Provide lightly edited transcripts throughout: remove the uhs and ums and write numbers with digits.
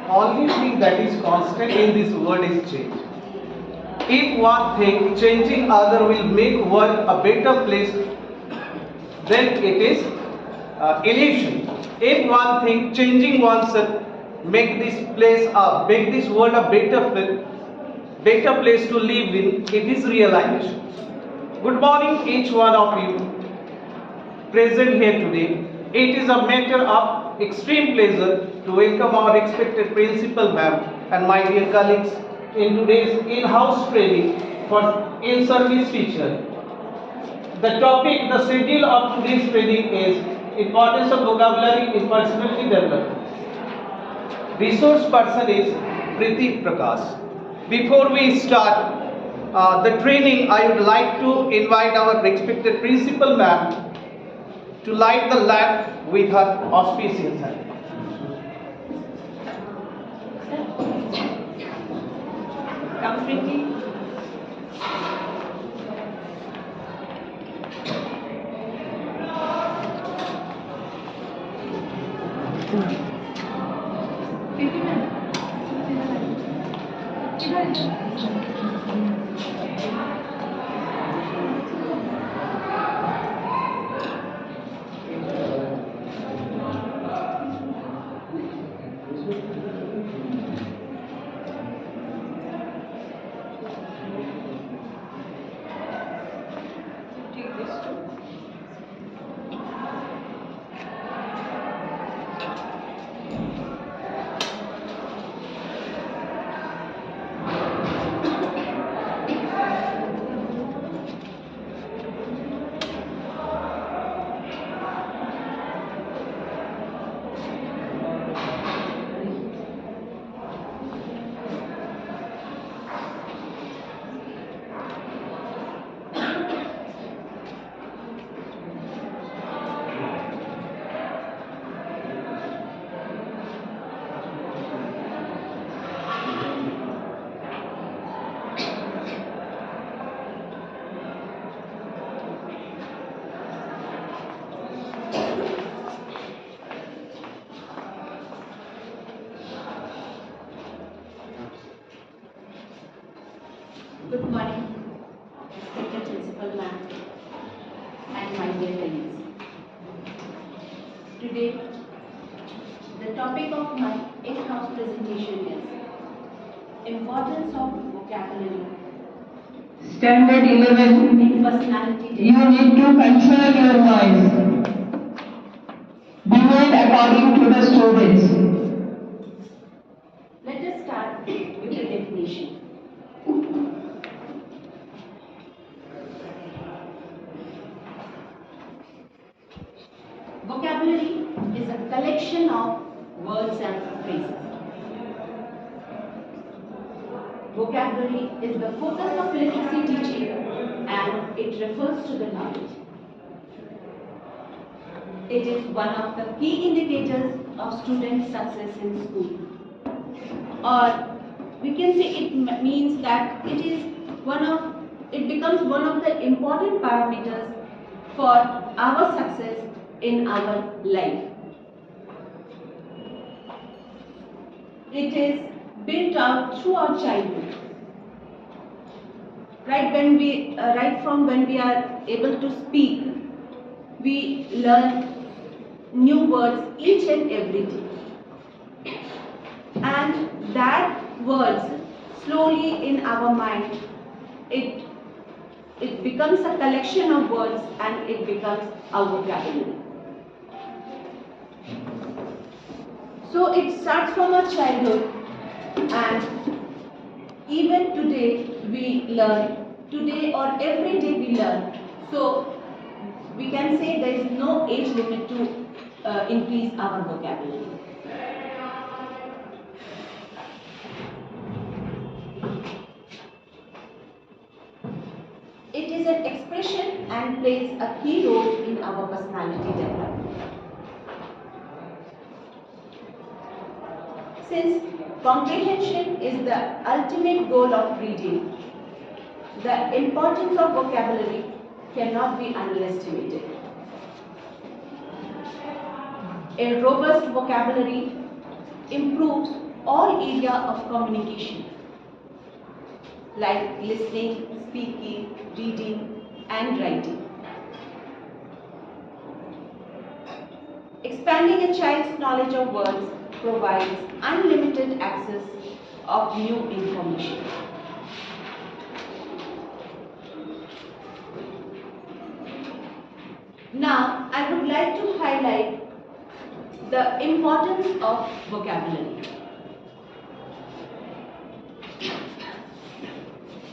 only thing that is constant in this world is change. If one thing changing other will make world a better place, then it is illusion. If one thing changing oneself make this world a better place to live in, it is realization. Good morning, each one of you present here today. It is a matter of extreme pleasure to welcome our respected principal ma'am and my dear colleagues in today's in-house training for in-service teacher. The schedule of today's training is importance of vocabulary in personality development. Resource person is Prity, Prakash. Before we start the training, I would like to invite our respected principal ma'am to light the lamp with her auspicious hand. Come, Prity. Good morning, respected principal ma'am and my dear colleagues. Today, the topic of my in-house presentation is importance of vocabulary Standard 11. in personality You need to control your voice. Behave according to the students. Let us start with the definition. Vocabulary is a collection of words and phrases. Vocabulary is the focus of literacy teaching and it refers to the knowledge. It is one of the key indicators of student success in school. Or we can say it means that it becomes one of the important parameters for our success in our life. It is built out through our childhood. Right from when we are able to speak, we learn new words each and every day. And that words slowly in our mind, it becomes a collection of words and it becomes our vocabulary. So it starts from our childhood and even today we learn, today or every day we learn. So we can say there is no age limit to increase our vocabulary. It is an expression and plays a key role in our personality development. Since comprehension is the ultimate goal of reading, the importance of vocabulary cannot be underestimated. A robust vocabulary improves all area of communication like listening, speaking, reading and writing. Expanding a child's knowledge of words provides unlimited access of new information. Now, I would like to highlight the importance of vocabulary.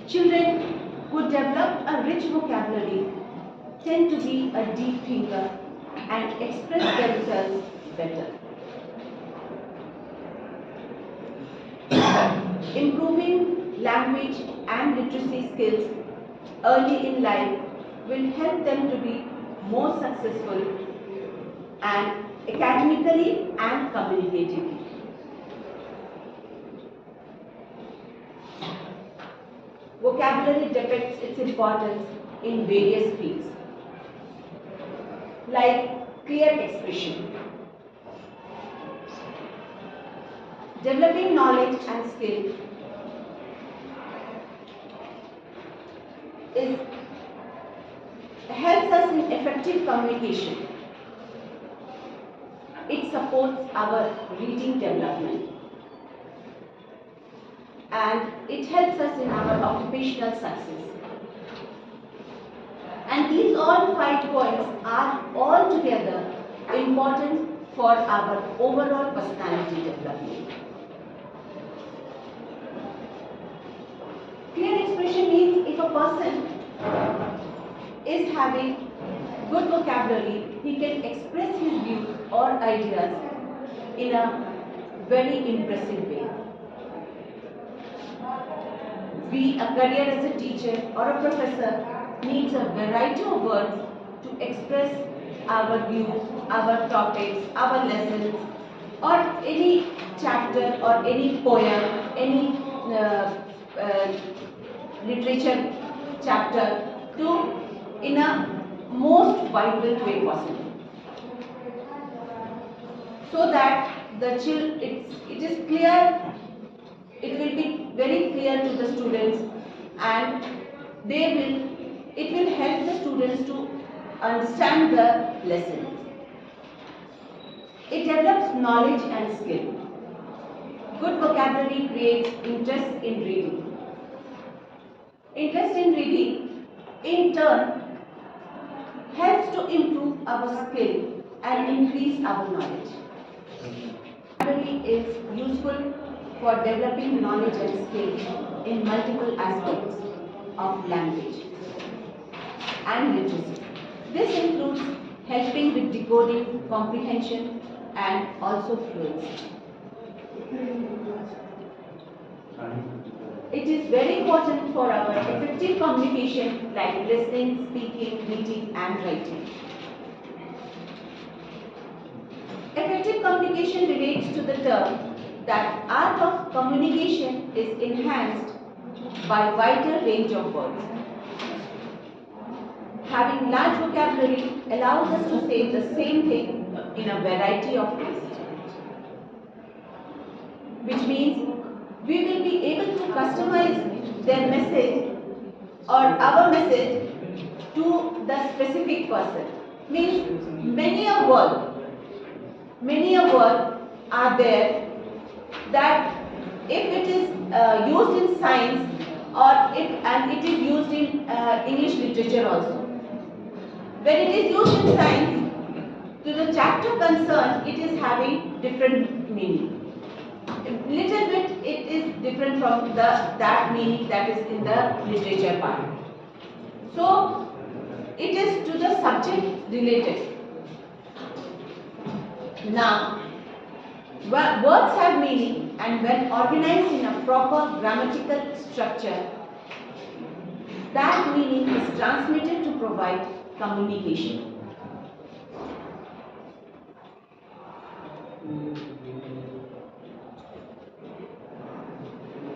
Children who develop a rich vocabulary tend to be a deep thinker and express themselves better. Improving language and literacy skills early in life will help them to be more successful and academically and communicatively. Vocabulary depicts its importance in various fields, like clear expression. Developing knowledge and skill helps us in effective communication. It supports our reading development and it helps us in our occupational success. And these all 5 points are altogether important for our overall personality development. Clear expression means if a person is having good vocabulary, he can express his views or ideas in a very impressive way. Be a career as a teacher or a professor needs a variety of words to express our views, our topics, our lessons, or any chapter or any poem, any literature chapter to in a most vibrant way possible, so that it is clear, it will be very clear to the students, and it will help the students to understand the lesson. It develops knowledge and skill. Good vocabulary creates interest in reading. Interest in reading, in turn, helps to improve our skill and increase our knowledge. Vocabulary is useful for developing knowledge and skill in multiple aspects of language and literacy. This includes helping with decoding, comprehension, and also fluency. It is very important for our effective communication like listening, speaking, reading, and writing. Effective communication relates to the term that art of communication is enhanced by wider range of words. Having large vocabulary allows us to say the same thing in a variety of ways, which means we will be able to customize their message or our message to the specific person. Means many a word are there that if it is used in science and it is used in English literature also. When it is used in science, to the chapter concerned, it is having different meaning. Little bit it is different from that meaning that is in the literature part. So it is to the subject related. Now, words have meaning, and when organized in a proper grammatical structure, that meaning is transmitted to provide communication.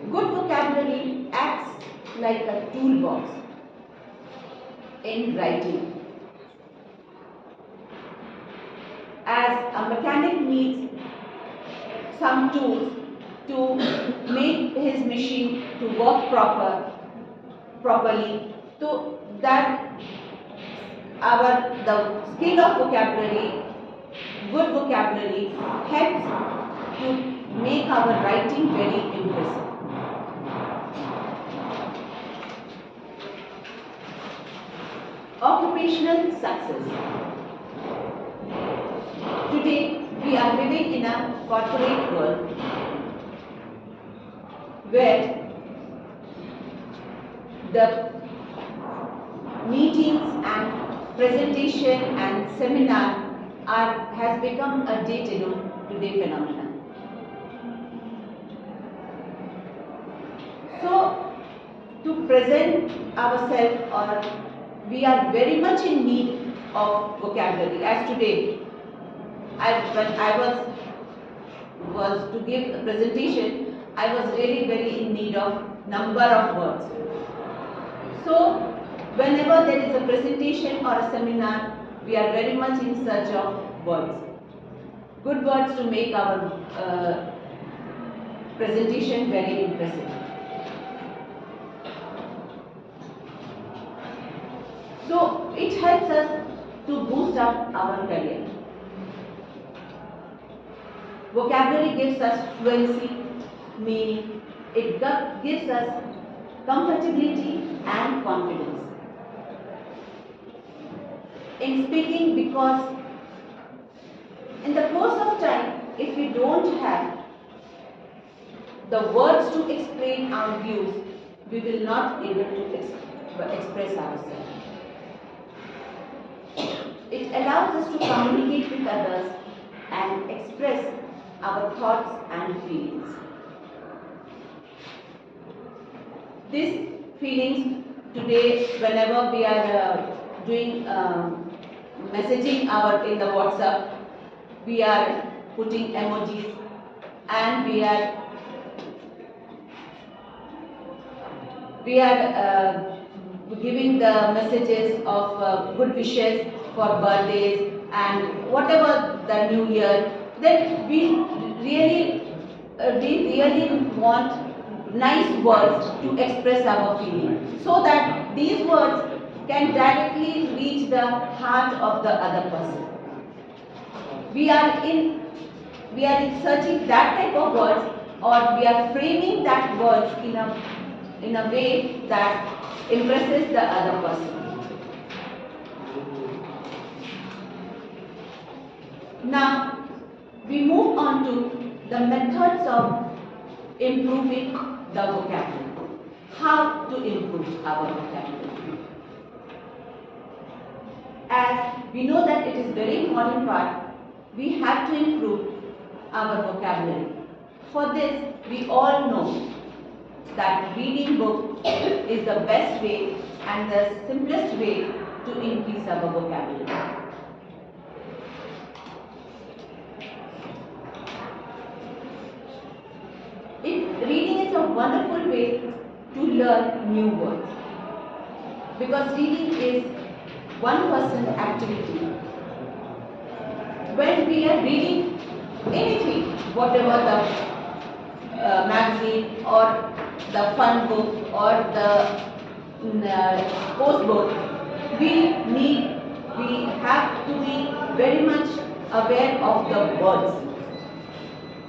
Good vocabulary acts like a toolbox in writing. As a mechanic needs some tools, to make his machine to work properly, so that the skill of vocabulary, good vocabulary, helps to make our writing very impressive. Occupational success. Today, we are living in a corporate world where the meetings and presentation and seminar has become a day-to-day phenomenon. So, to present ourselves, or we are very much in need of vocabulary. As today, when I was to give a presentation, I was really very in need of number of words. So, whenever there is a presentation or a seminar, we are very much in search of words. Good words to make our presentation very impressive. So, it helps us to boost up our career. Vocabulary gives us fluency, meaning it gives us comfortability and confidence in speaking, because in the course of time, if we don't have the words to explain our views, we will not be able to express ourselves. It allows us to communicate with others and express our thoughts and feelings. These feelings today, whenever we are doing messaging in the WhatsApp, we are putting emojis and we are giving the messages of good wishes for birthdays and whatever the new year. Then we really want nice words to express our feeling, so that these words can directly reach the heart of the other person. We are in searching that type of words, or we are framing that words in a way that impresses the other person. Now, we move on to the methods of improving the vocabulary. How to improve our vocabulary? As we know that it is very important part, we have to improve our vocabulary. For this, we all know that reading book is the best way and the simplest way to increase our vocabulary. Reading is a wonderful way to learn new words, because reading is one-person activity. When we are reading anything, whatever the magazine or the fun book or the post book, we have to be very much aware of the words.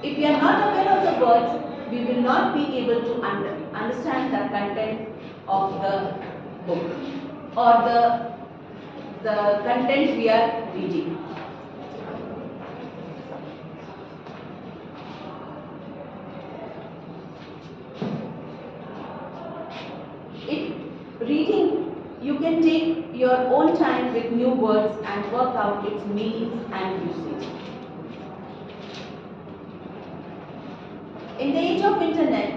If we are not aware of the words, we will not be able to understand the content of the book or the content we are reading. Reading, you can take your own time with new words and work out its meanings and usage. In the age of internet,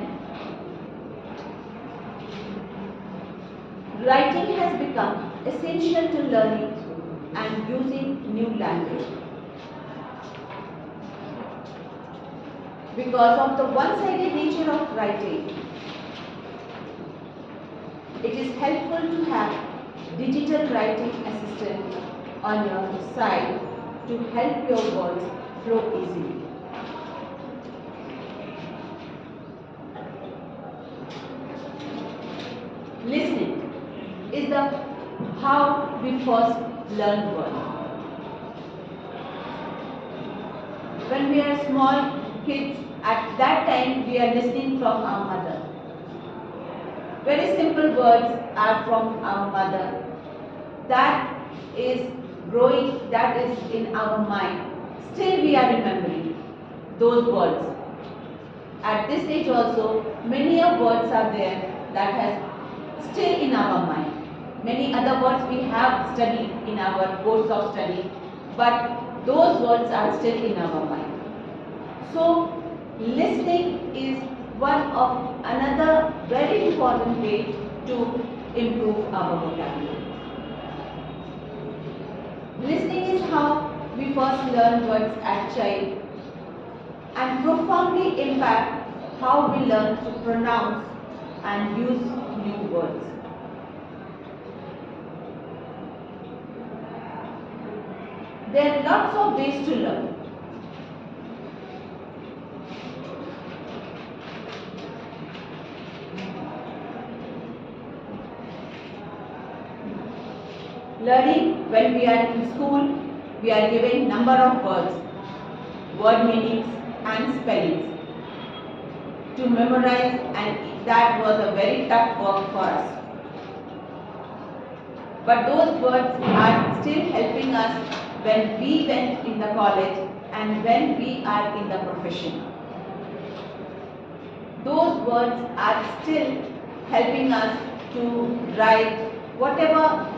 writing has become essential to learning and using new language. Because of the one-sided nature of writing, it is helpful to have digital writing assistant on your side to help your words flow easily. listening is the how we first learn words. When we are small kids, at that time we are listening from our mother. Very simple words are from our mother. That is growing, that is in our mind. Still we are remembering those words. At this age also, many of words are there that has still in our mind. Many other words we have studied in our course of study, but those words are still in our mind. So, listening is one of another very important way to improve our vocabulary. Listening is how we first learn words as child and profoundly impact how we learn to pronounce and use new words. There are lots of ways to learn. Learning, when we are in school, we are given number of words, word meanings and spellings to memorize, and that was a very tough work for us. But those words are still helping us when we went in the college and when we are in the profession. Those words are still helping us to write whatever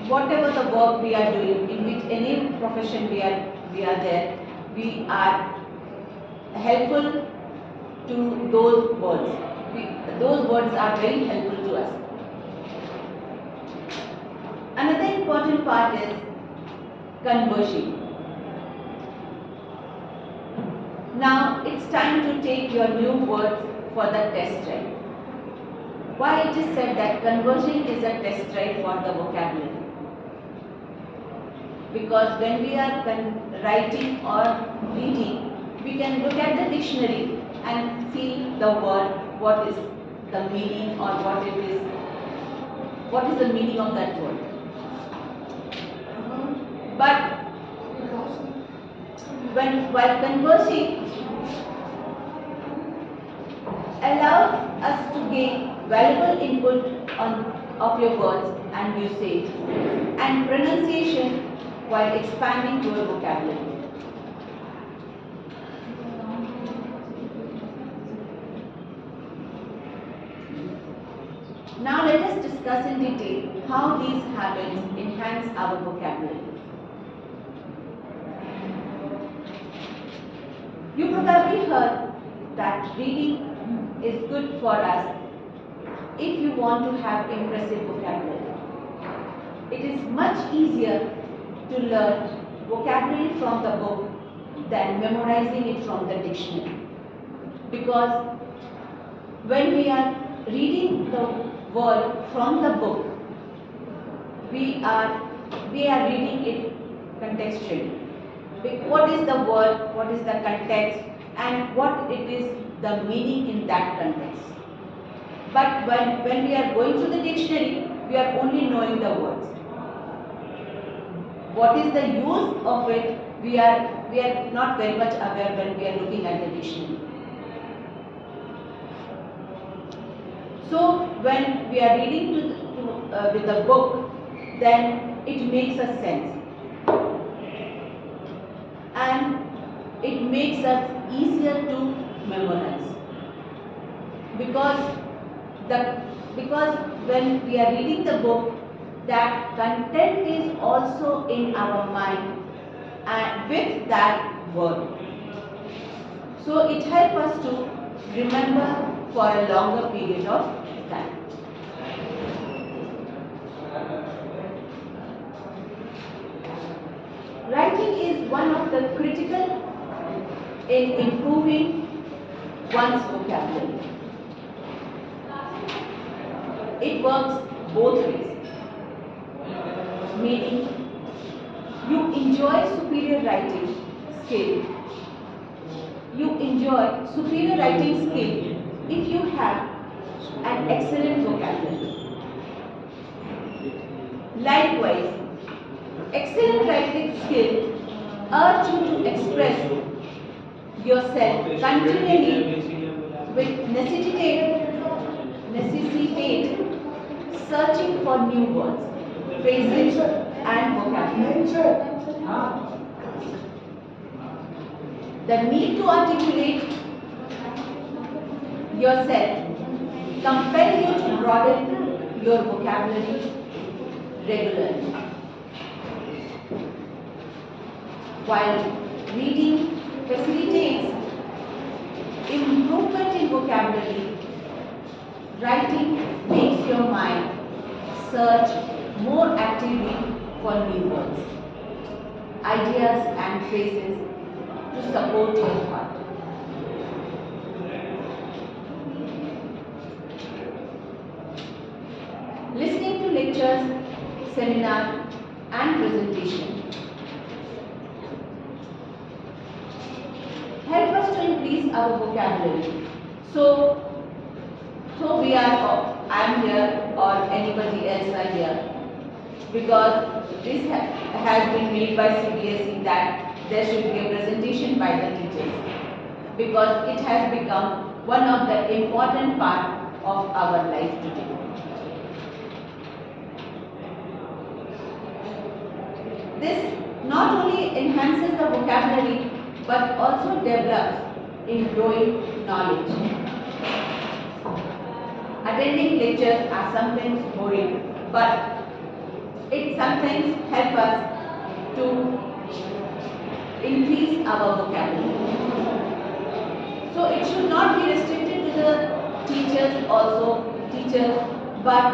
the work we are doing, in which any profession we are there, we are helpful to those words. Those words are very helpful to us. Another important part is conversion. Now it's time to take your new words for the test drive. Why it is said that conversion is a test drive for the vocabulary? Because when we are writing or reading, we can look at the dictionary and see the word, what is the meaning or what is the meaning of that word. But while conversing allows us to gain valuable input of your words and usage and pronunciation while expanding your vocabulary. Now let us discuss in detail how these habits enhance our vocabulary. You probably heard that reading is good for us if you want to have impressive vocabulary. It is much easier to learn vocabulary from the book than memorizing it from the dictionary. Because when we are reading the word from the book, we are reading it contextually. What is the word, what is the context, and what it is the meaning in that context. But when we are going through the dictionary, we are only knowing the words. What is the use of it, we are not very much aware when we are looking at the dictionary. So when we are reading with the book, then it makes a sense. And it makes us easier to memorize. Because when we are reading the book, that content is also in our mind and with that word. So it helps us to remember for a longer period of time. Writing is one of the critical in improving one's vocabulary. It works both ways. Meaning, you enjoy superior writing skill. You enjoy superior writing skill if you have an excellent vocabulary. Likewise, excellent writing skill urge you to express yourself continually with necessitate searching for new words, phrases and vocabulary. The need to articulate yourself compel you to broaden your vocabulary regularly. While reading facilitates improvement in vocabulary, writing makes your mind search more actively for new words, ideas and phrases to support your thought. Listening to lectures, seminar and presentation help us to increase our vocabulary. So I am here or anybody else are here because this has been made by CBSE that there should be a presentation by the teachers because it has become one of the important part of our life today. This not only enhances the vocabulary but also develops in growing knowledge. Attending lectures are sometimes boring, but it sometimes helps us to increase our vocabulary. So it should not be restricted to the teachers, but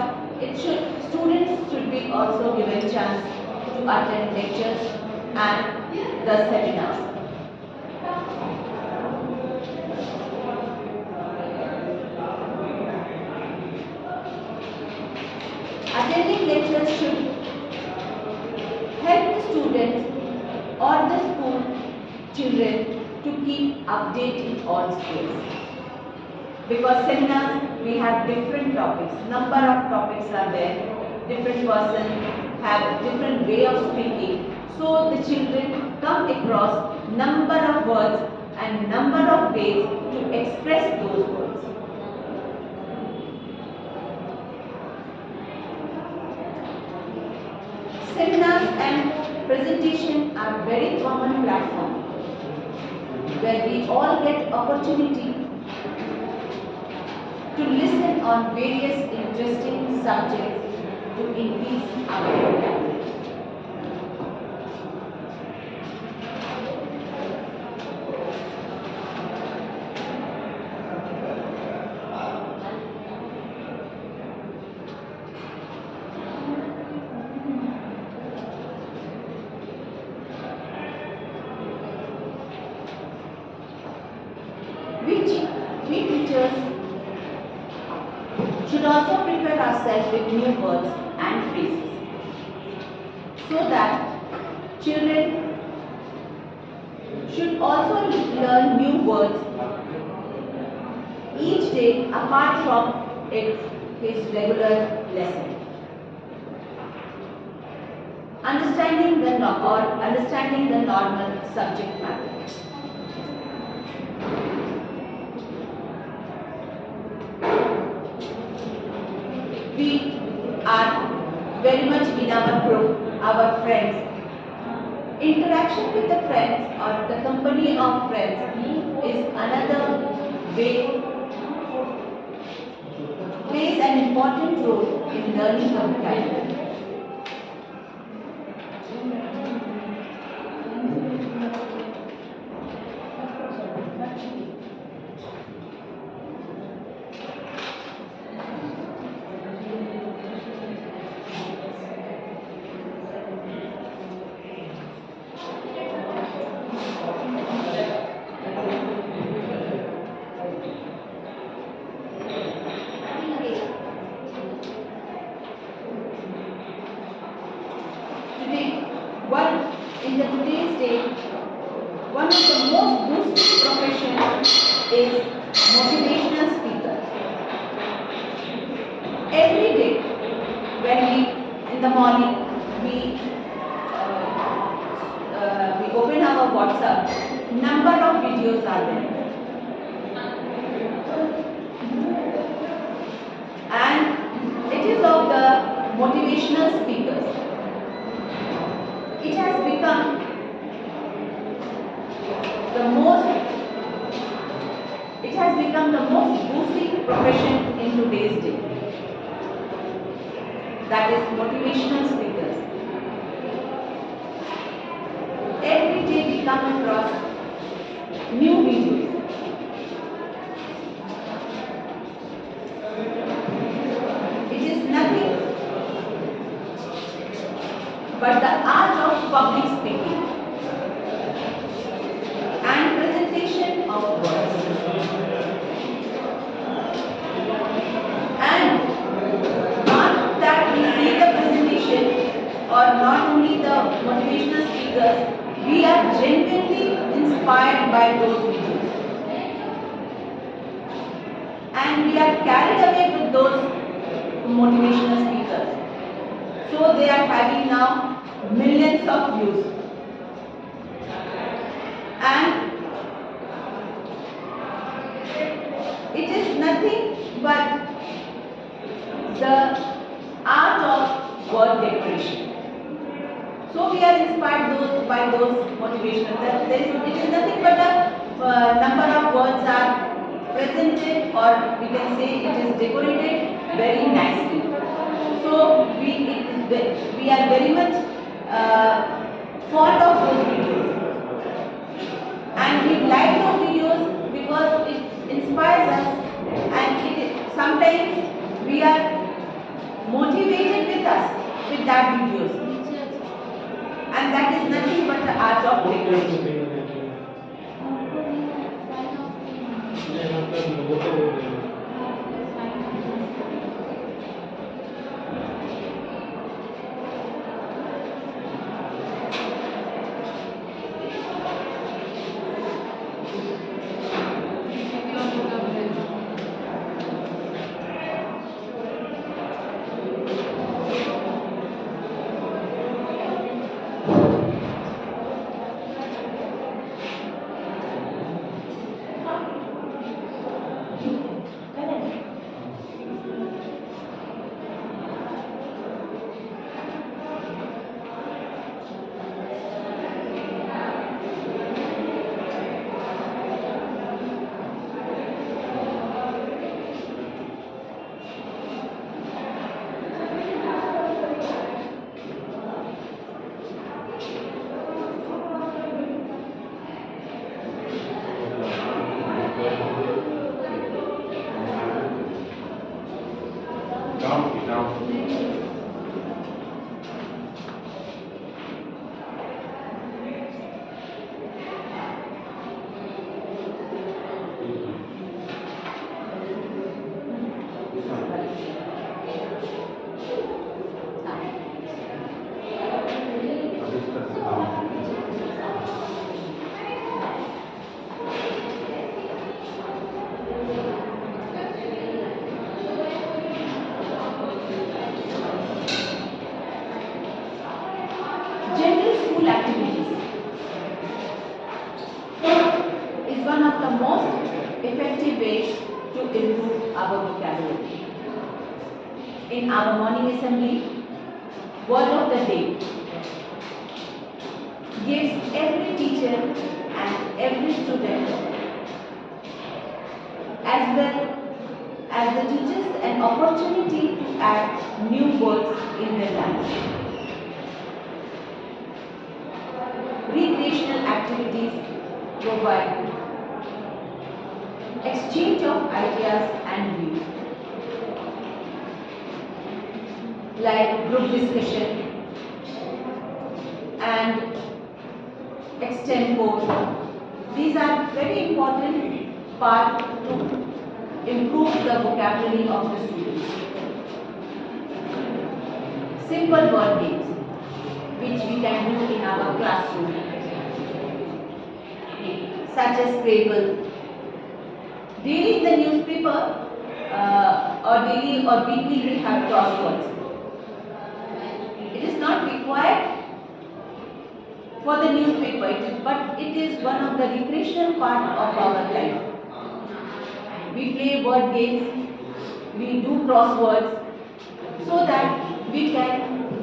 students should be also given chance to attend lectures and the seminars. Attending lectures should help the students or the school children to keep updated on skills. Because seminars, we have different topics, number of topics are there, different persons have different way of speaking. So the children come across number of words and number of ways to express those words. Seminars and presentation are very common platform where we all get opportunity to listen on various interesting subjects to increase our vocabulary. We teachers should also prepare ourselves with new words and phrases so that children should also learn new words each day apart from his regular lesson. Understanding the normal subject matter. We are very much in our group, our friends. Interaction with the friends or the company of friends is another way, plays an important role in learning vocabulary. In today's day, one of the most boosted professions is motivational speaker. Every day, when we in the morning are there. And it is of the motivational speakers. It has become the most boosting profession in today's day. That is motivational speakers. Every day we come across new videos. It is nothing but the art of public speaking and presentation of words. And not that we see the presentation or not only the motivational speakers, we are genuinely inspired by those videos. And we are carried away with those motivational speakers. So they are having now millions of views. And it is nothing but the art of word decoration. So we are inspired by those motivational. It is nothing but a number of words are presented, or we can say it is decorated very nicely. So we are very much fond of those videos, and we like those videos because it inspires us, and sometimes we are motivated with that videos, and that is nothing but the art of decoration. General school activities is one of the most effective ways to improve our vocabulary. In our morning assembly, word of the day gives every teacher and every student, as well as the teachers, an opportunity to add new words in their lives. Recreational activities provide exchange of ideas and views, like group discussion and extempore. These are very important part to improve the vocabulary of the students. Simple word games, which we can do in our classroom, such as Scrabble. Daily in the newspaper or daily or weekly we have crosswords. It is not required for the newspaper, but it is one of the recreational part of our life. We play word games, we do crosswords, so that we can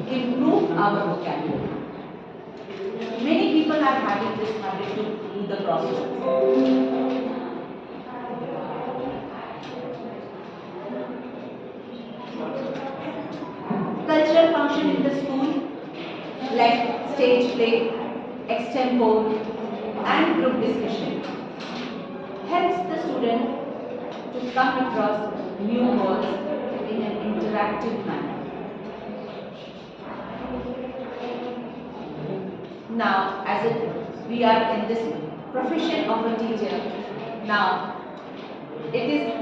improve our vocabulary. Many people are having this habit to do the crosswords. Cultural function in the school like stage play, extempo and group discussion helps the student to come across new words in an interactive manner. Now, we are in this profession of a teacher, now it is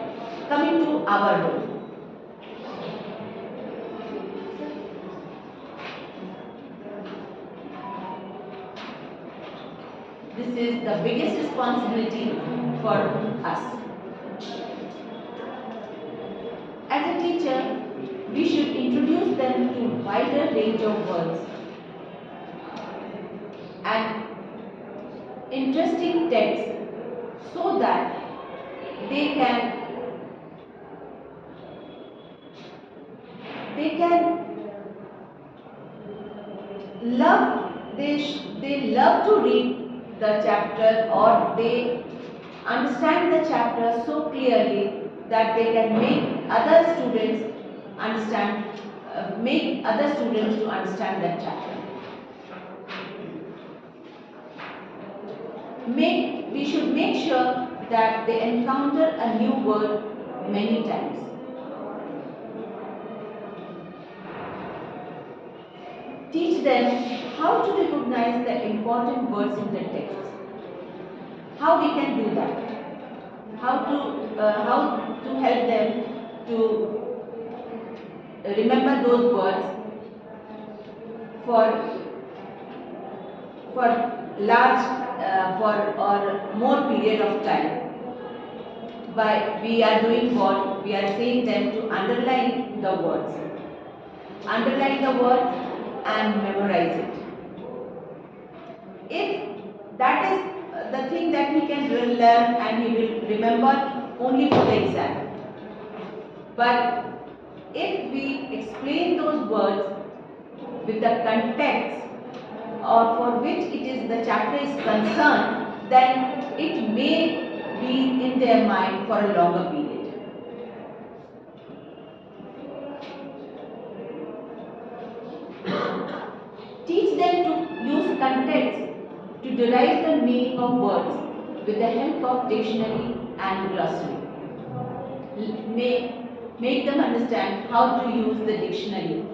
coming to our role. This is the biggest responsibility for us. As a teacher, we should introduce them to wider range of words and interesting texts so that they can they love to read the chapter, or they understand the chapter so clearly that they can make other students to understand that chapter. We should make sure that they encounter a new word many times. Teach them how to recognize the important words in the text. How we can do that? How to help them to remember those words for large or more period of time. We are doing what? We are saying them to underline the words. Underline the words and memorize it. If that is the thing that he can learn and he will remember only for the exam. But if we explain those words with the context or for which the chapter is concerned, then it may be in their mind for a longer period. Teach them to use context to derive the meaning of words with the help of dictionary and glossary. Make them understand how to use the dictionary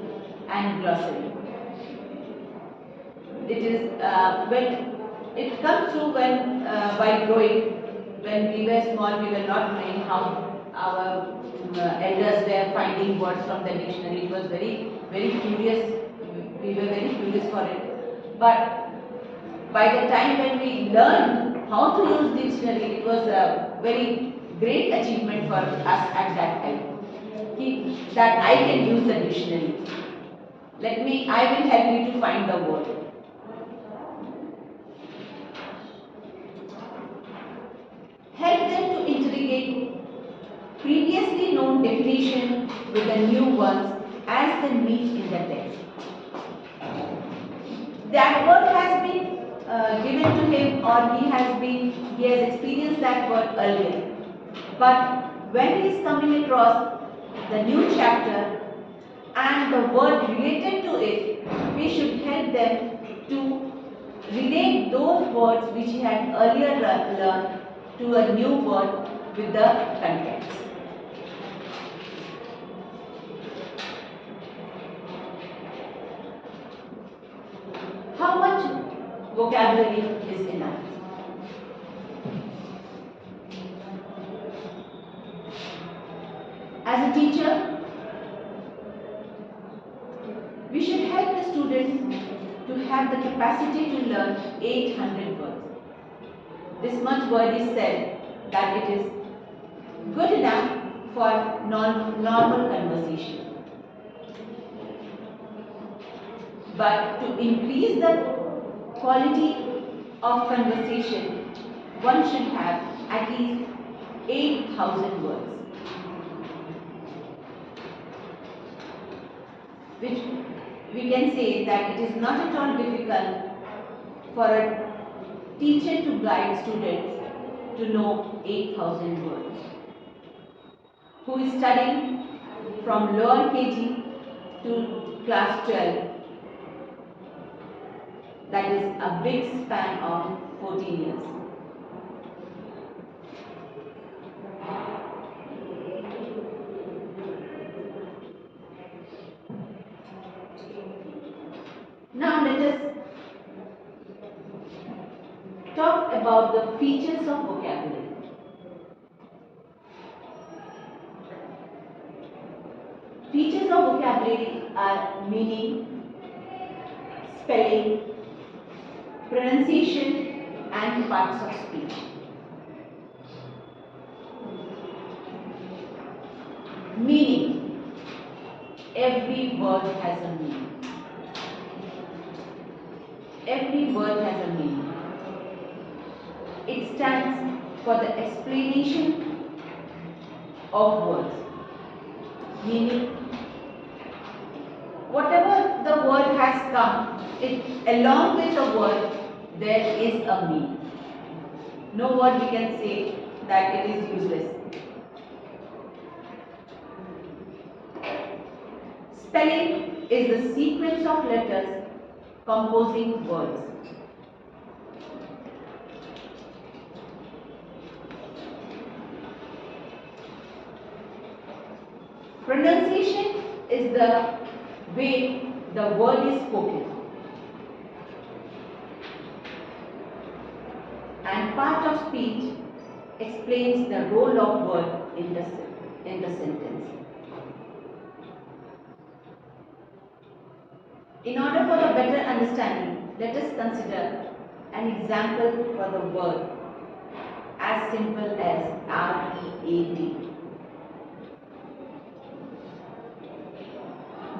and glossary. It is when it comes through when while growing. When we were small, we were not knowing how our elders were finding words from the dictionary. It was very, very curious. We were very curious for it. But by the time when we learned how to use dictionary, it was a very great achievement for us at that time. That I can use the dictionary. I will help you to find the word. Help them to integrate previously known definition with the new ones as they meet in the text. That word has been given to him, or he has experienced that word earlier. But when he is coming across the new chapter and the word related to it, we should help them to relate those words which he had earlier learned to a new word with the context. How much vocabulary is enough? As a teacher, we should help the students to have the capacity to learn 800 words. This much word is said that it is good enough for normal conversation. But to increase the quality of conversation, one should have at least 8,000 words, which we can say that it is not at all difficult for a teacher to guide students to know 8,000 words. Who is studying from lower KG to class 12, that is a big span of 14 years. Now let us talk about the features of vocabulary. Features of vocabulary are meaning, spelling, pronunciation and parts of speech. Meaning. Every word has a meaning. Every word has a meaning. It stands for the explanation of words. Meaning, whatever the word has come, along with the word, there is a meaning. No word we can say that it is useless. Spelling is the sequence of letters composing words. Pronunciation is the way the word is spoken. And part of speech explains the role of word in the sentence. In order for a better understanding, let us consider an example for the word as simple as R-E-A-D.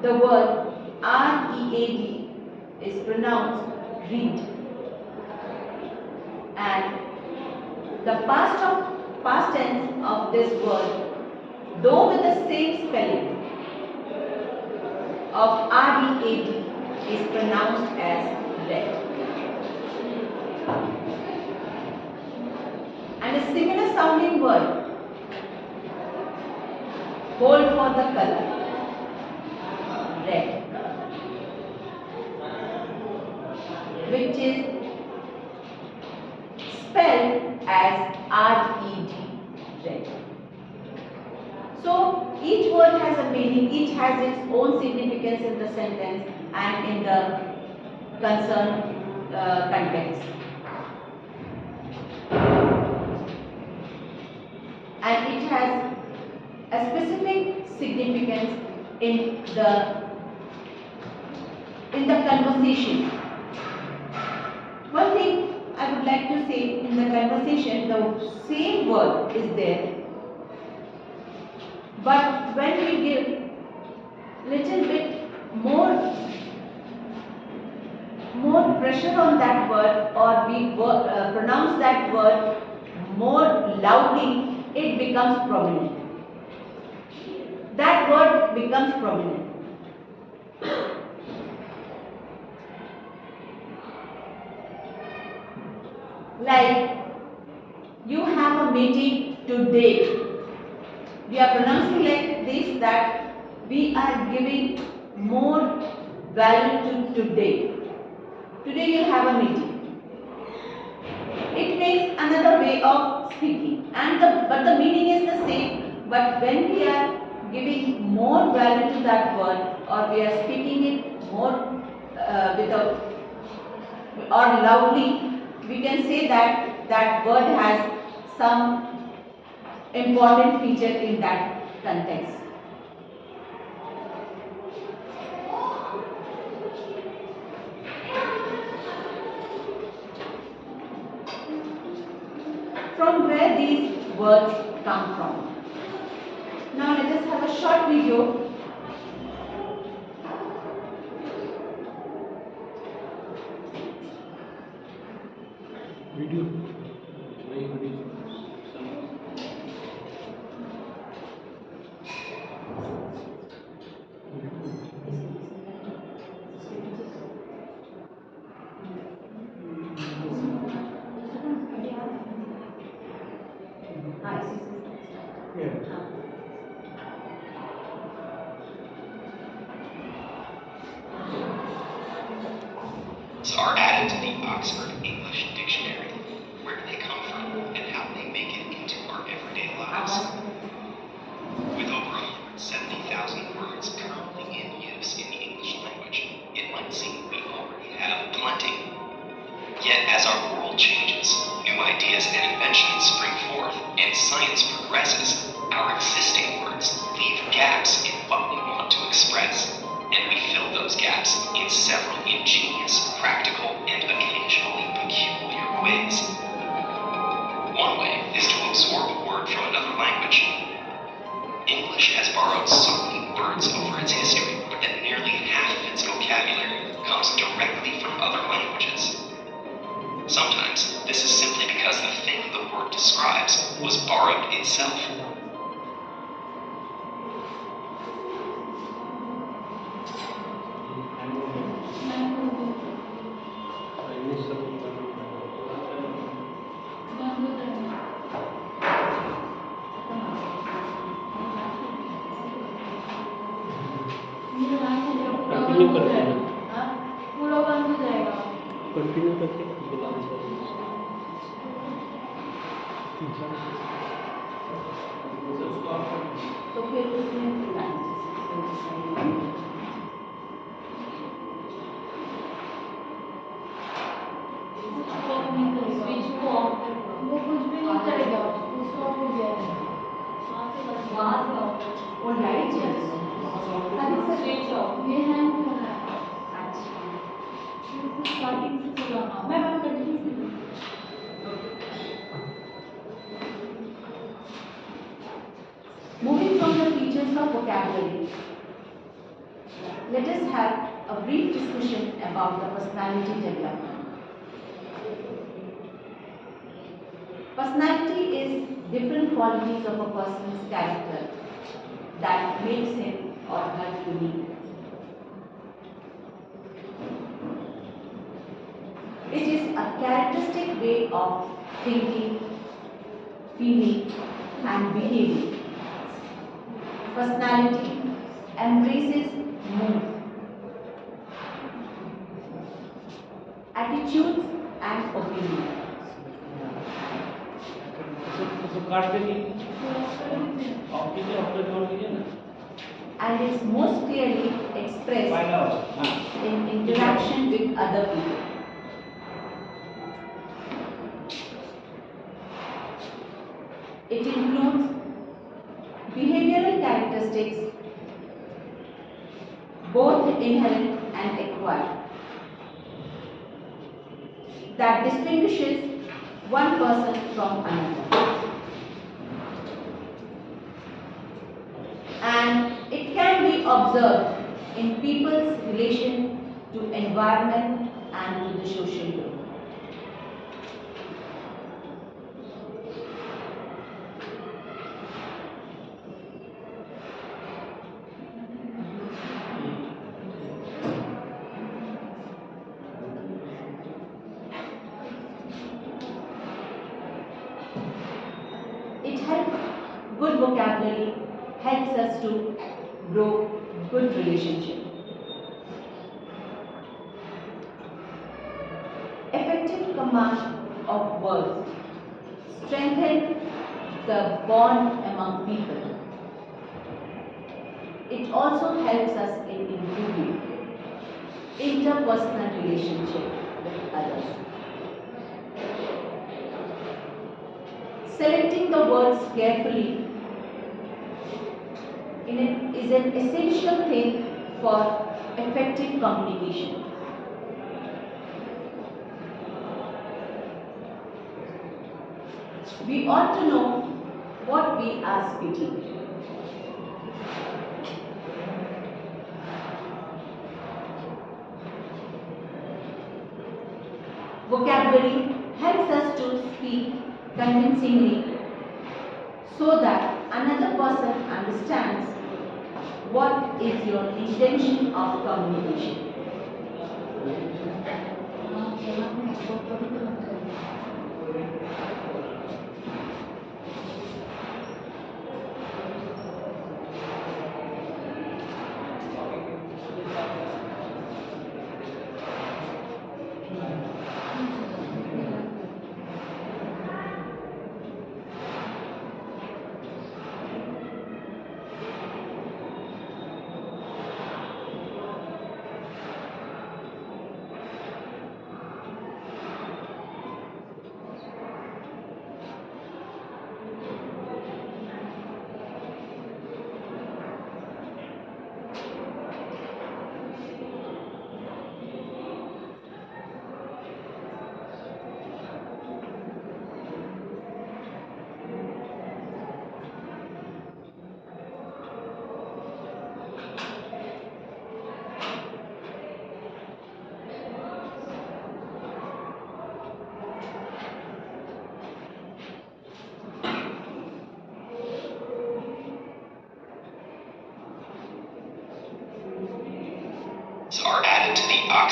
The word R-E-A-D is pronounced read, and the past tense of this word, though with the same spelling of R-E-A-D, is pronounced as read. And a similar sounding word, hold for the color, red, which is spelled as R-E-D, red. So each word has a meaning, each has its own significance in the sentence and in the concerned context. And it has a specific significance in the conversation. One thing I would like to say, in the conversation, the same word is there, but when we give little bit more pressure on that word, or we pronounce that word more loudly, it becomes prominent. That word becomes prominent. Like, you have a meeting today. We are pronouncing like this, that we are giving more value to today. Today you have a meeting. It makes another way of speaking, but the meaning is the same. But when we are giving more value to that word, or we are speaking it more or loudly, we can say that that word has some important feature in that context. From where these words come from. Now let us have a short video. Are added to the Oxford English Dictionary. Where do they come from and how do they make it into our everyday lives? With over 170,000 words currently in use in the English language, it might seem we already have plenty. Yet as our world changes, new ideas and inventions spring forth, and science progresses, our existing words leave gaps in what we want to express. And we fill those gaps in several ingenious, practical, and occasionally peculiar ways. One way is to absorb a word from another language. English has borrowed so many words over its history that nearly half of its vocabulary comes directly from other languages. Sometimes this is simply because the thing the word describes was borrowed itself. Continue करते हैं पूरा बंद हो जाएगा। Continue करके बुलाना तो फिर उसमें स्विच को ऑफ वो कुछ भी नहीं करेगा, उसको ऑफ हो जाएगा वहाँ से ऑफ और लाइट स्विच ऑफ ये हैंग कर रहा है। अच्छा स्टार्टिंग से चलाना मैं बंद कर दूँ। Moving from the features of vocabulary, let us have a brief discussion about the personality development. Personality is different qualities of a person's character that makes him or her unique. It is a characteristic way of thinking, feeling, and behaving. Personality embraces mood, attitudes, and opinions. And is most clearly expressed in interaction with other people. It includes behavioral characteristics, both inherent and acquired, that distinguishes one person from another. And it can be observed in people's relation to environment and to the social group. Good vocabulary helps us to grow good relationship. Effective command of words strengthen the bond among people. It also helps us in improving interpersonal relationship with others. Selecting the words carefully is an essential thing for effective communication. We ought to know what we are speaking. Vocabulary helps us to speak convincingly so that another person understands what is your intention of communication.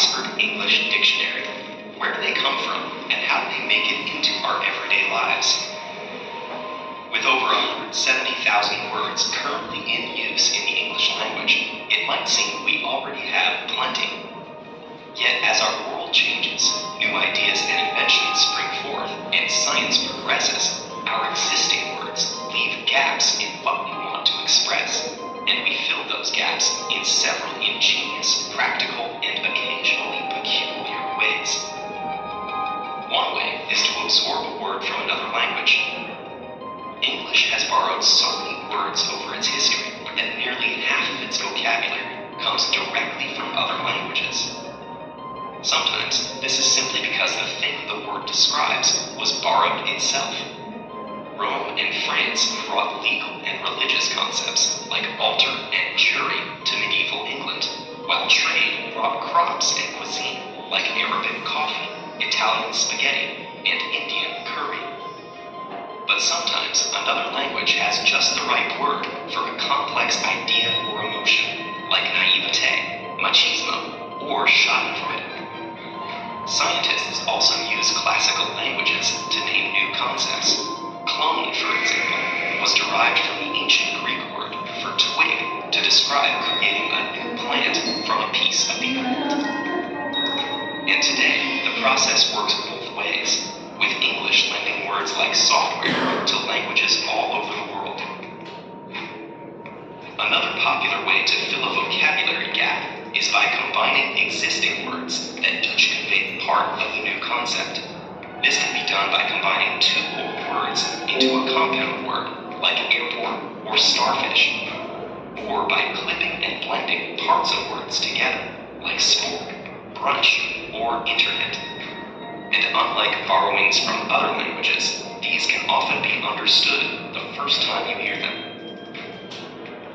Oxford English Dictionary. Where do they come from, and how do they make it into our everyday lives? With over 170,000 words currently in use in the English language, it might seem we already have plenty. Yet as our world changes, new ideas and inventions spring forth, and science progresses, our existing words leave gaps in what we want to express, and we fill those gaps in several ingenious, practical, and occasionally peculiar ways. One way is to absorb a word from another language. English has borrowed so many words over its history that nearly half of its vocabulary comes directly from other languages. Sometimes this is simply because the thing the word describes was borrowed itself. Rome and France brought legal and religious concepts like altar and jury to medieval England, while trade brought crops and cuisine like Arabic coffee, Italian spaghetti, and Indian curry. But sometimes another language has just the right word for a complex idea or emotion, like naivete, machismo, or schadenfreude. Scientists also use classical languages to name new concepts. Clone, for example, was derived from the ancient Greek word for twig to describe creating a new plant from a piece of the old. And today, the process works both ways, with English lending words like software to languages all over the world. Another popular way to fill a vocabulary gap is by combining existing words that each convey part of the new concept. This can be done by combining two old words into a compound word, like airport or starfish, or by clipping and blending parts of words together, like sport, brunch, or internet. And unlike borrowings from other languages, these can often be understood the first time you hear them.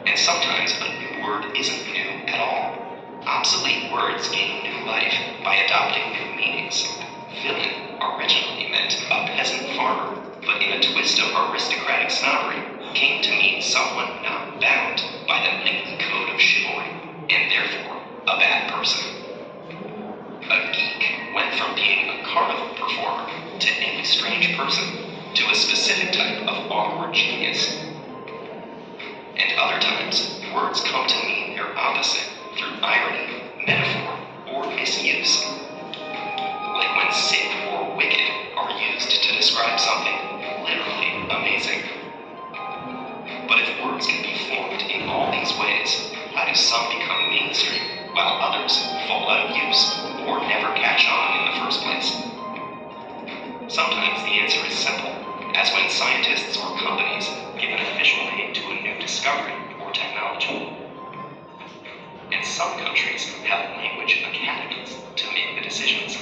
And sometimes a new word isn't new at all. Obsolete words gain new life by adopting new meanings. Villain originally meant a peasant farmer, but in a twist of aristocratic snobbery, came to mean someone not bound by the knightly code of chivalry, and therefore a bad person. A geek went from being a carnival performer to any strange person to a specific type of awkward genius. And other times, words come to mean their opposite through irony, metaphor, or misuse. Like when sick or wicked are used to describe something literally amazing. But if words can be formed in all these ways, why do some become mainstream while others fall out of use or never catch on in the first place? Sometimes the answer is simple, as when scientists or companies give an official name to a new discovery or technology. And some countries have language academies to make the decisions.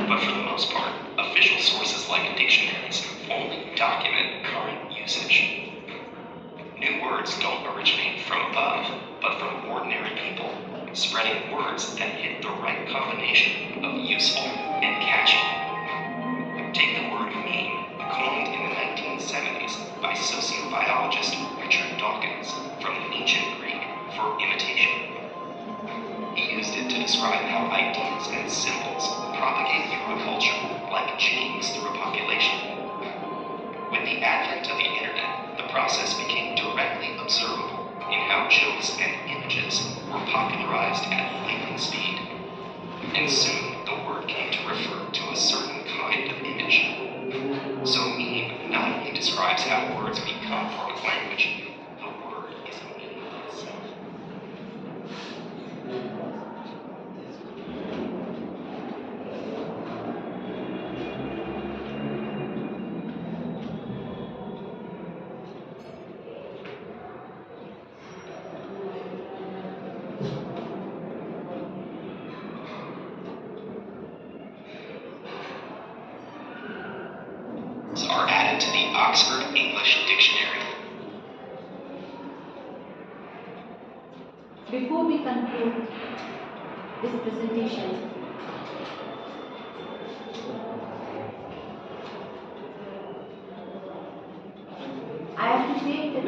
But for the most part, official sources like dictionaries only document current usage. New words don't originate from above, but from ordinary people, spreading words that hit the right combination of useful and catchy. Take the word meme, coined in the 1970s by sociobiologist Richard Dawkins from the ancient Greek for imitation. He used it to describe how ideas and symbols propagate through a culture like genes through a population. With the advent of the internet, the process became directly observable in how jokes and images were popularized at lightning speed. And soon, the word came to refer to a certain kind of image. So meme not only describes how words become part of language, the word is a meaning itself. Are added to the Oxford English Dictionary. Before we conclude this presentation, I have to say that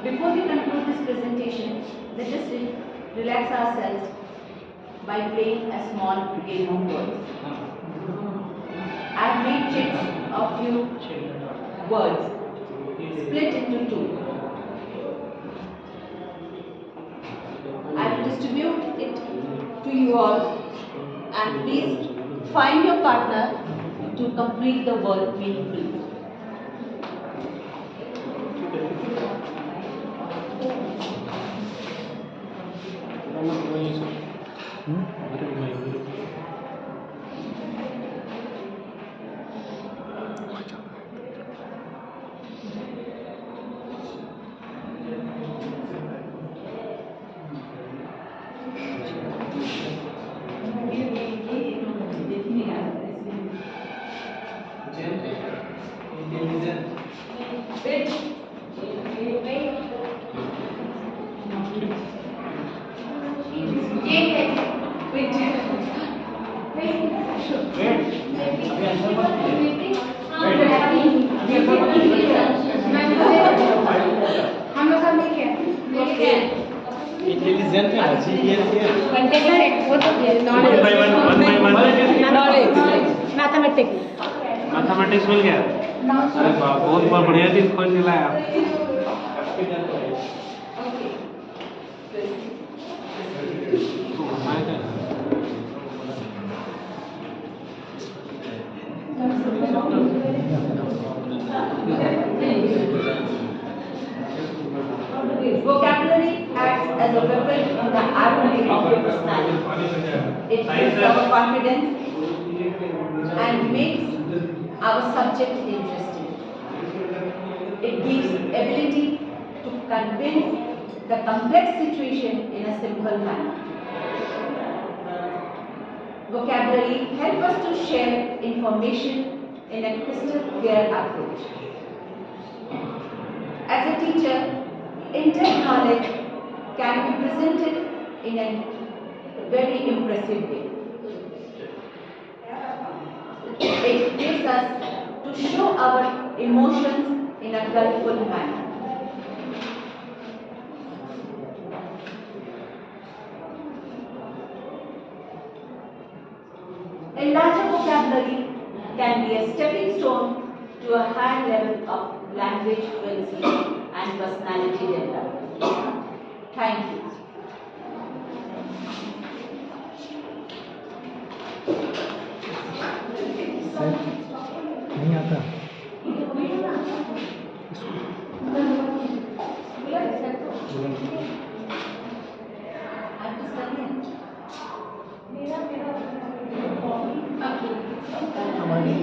Before we conclude this presentation, let us relax ourselves by playing a small game of words. I've made checks of few words split into two. I will distribute it to you all, and please find your partner to complete the word meaningfully. Intelligent है mathematics मिल गया। अरे वाह, बहुत बढ़िया चीज खोज लाया आप। Vocabulary acts as a weapon in the armory of your personality. It gives our confidence and makes our subject interesting. It gives ability to convince the complex situation in a simple manner. Vocabulary helps us to share information in a crystal clear approach. As a teacher, in-depth knowledge can be presented in a very impressive way. It gives us to show our emotions in a colorful manner. A larger vocabulary can be a stepping stone to a higher level of language fluency and personality development. Thank you. नहीं आता हमारी